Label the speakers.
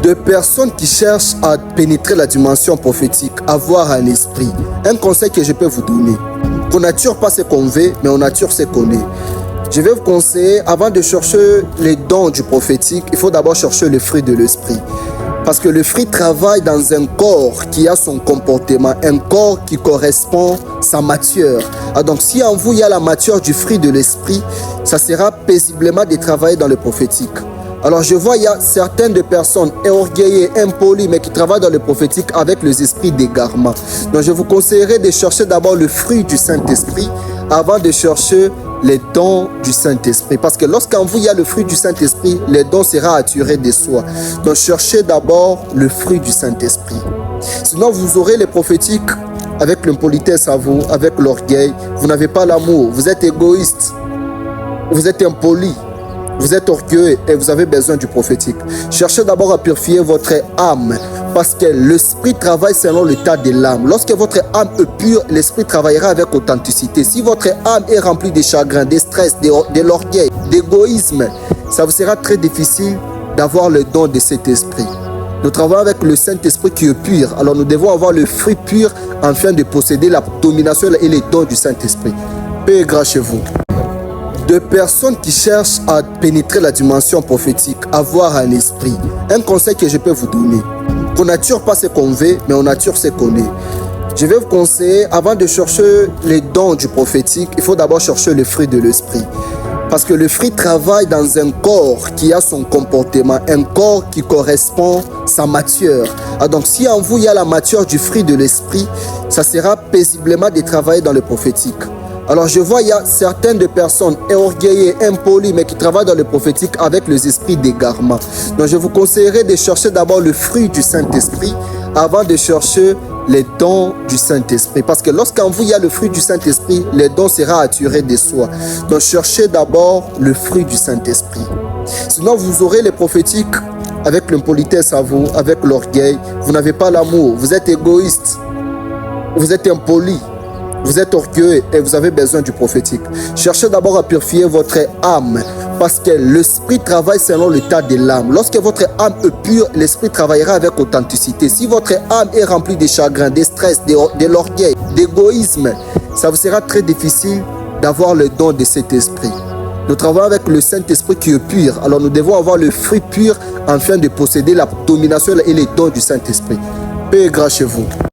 Speaker 1: De personnes qui cherchent à pénétrer la dimension prophétique, avoir un esprit. Un conseil que je peux vous donner. Qu'on nature pas ce qu'on veut, mais on nature ce qu'on est. Je vais vous conseiller, avant de chercher les dons du prophétique, il faut d'abord chercher le fruit de l'esprit. Parce que le fruit travaille dans un corps qui a son comportement, un corps qui correspond à sa matière. Donc si en vous il y a la matière du fruit de l'esprit, ça sera paisiblement de travailler dans le prophétique. Alors je vois, il y a certaines de personnes orgueillées, impolies, mais qui travaillent dans le prophétique avec les esprits d'égarement. Donc je vous conseillerais de chercher d'abord le fruit du Saint-Esprit avant de chercher les dons du Saint-Esprit. Parce que lorsqu'en vous il y a le fruit du Saint-Esprit, les dons seront attirés de soi. Donc cherchez d'abord le fruit du Saint-Esprit. Sinon vous aurez les prophétiques avec l'impolitesse à vous, avec l'orgueil. Vous n'avez pas l'amour, vous êtes égoïste, vous êtes impoli. Vous êtes orgueilleux et vous avez besoin du prophétique. Cherchez d'abord à purifier votre âme parce que l'esprit travaille selon l'état de l'âme. Lorsque votre âme est pure, l'esprit travaillera avec authenticité. Si votre âme est remplie de chagrin, de stress, de l'orgueil, d'égoïsme, ça vous sera très difficile d'avoir le don de cet esprit. Nous travaillons avec le Saint-Esprit qui est pur. Alors nous devons avoir le fruit pur afin de posséder la domination et les dons du Saint-Esprit. Paix et grâce chez vous. De personnes qui cherchent à pénétrer la dimension prophétique, avoir un esprit. Un conseil que je peux vous donner. Qu'on nature pas ce qu'on veut, mais on nature ce qu'on est. Je vais vous conseiller, avant de chercher les dons du prophétique, il faut d'abord chercher le fruit de l'esprit. Parce que le fruit travaille dans un corps qui a son comportement, un corps qui correspond à sa matière. Donc si en vous il y a la matière du fruit de l'esprit, ça sera paisiblement de travailler dans le prophétique. Alors je vois, il y a certaines de personnes orgueillées, impolies, mais qui travaillent dans le prophétique avec les esprits d'égarement. Donc je vous conseillerais de chercher d'abord le fruit du Saint-Esprit avant de chercher les dons du Saint-Esprit. Parce que lorsqu'en vous il y a le fruit du Saint-Esprit, les dons seront attirés de soi. Donc cherchez d'abord le fruit du Saint-Esprit. Sinon vous aurez les prophétiques avec l'impolitesse à vous, avec l'orgueil. Vous n'avez pas l'amour, vous êtes égoïste, vous êtes impoli. Vous êtes orgueilleux et vous avez besoin du prophétique. Cherchez d'abord à purifier votre âme parce que l'esprit travaille selon l'état de l'âme. Lorsque votre âme est pure, l'esprit travaillera avec authenticité. Si votre âme est remplie de chagrin, de stress, de l'orgueil, d'égoïsme, ça vous sera très difficile d'avoir le don de cet esprit. Nous travaillons avec le Saint-Esprit qui est pur. Alors nous devons avoir le fruit pur afin de posséder la domination et les dons du Saint-Esprit. Paix et grâce chez vous.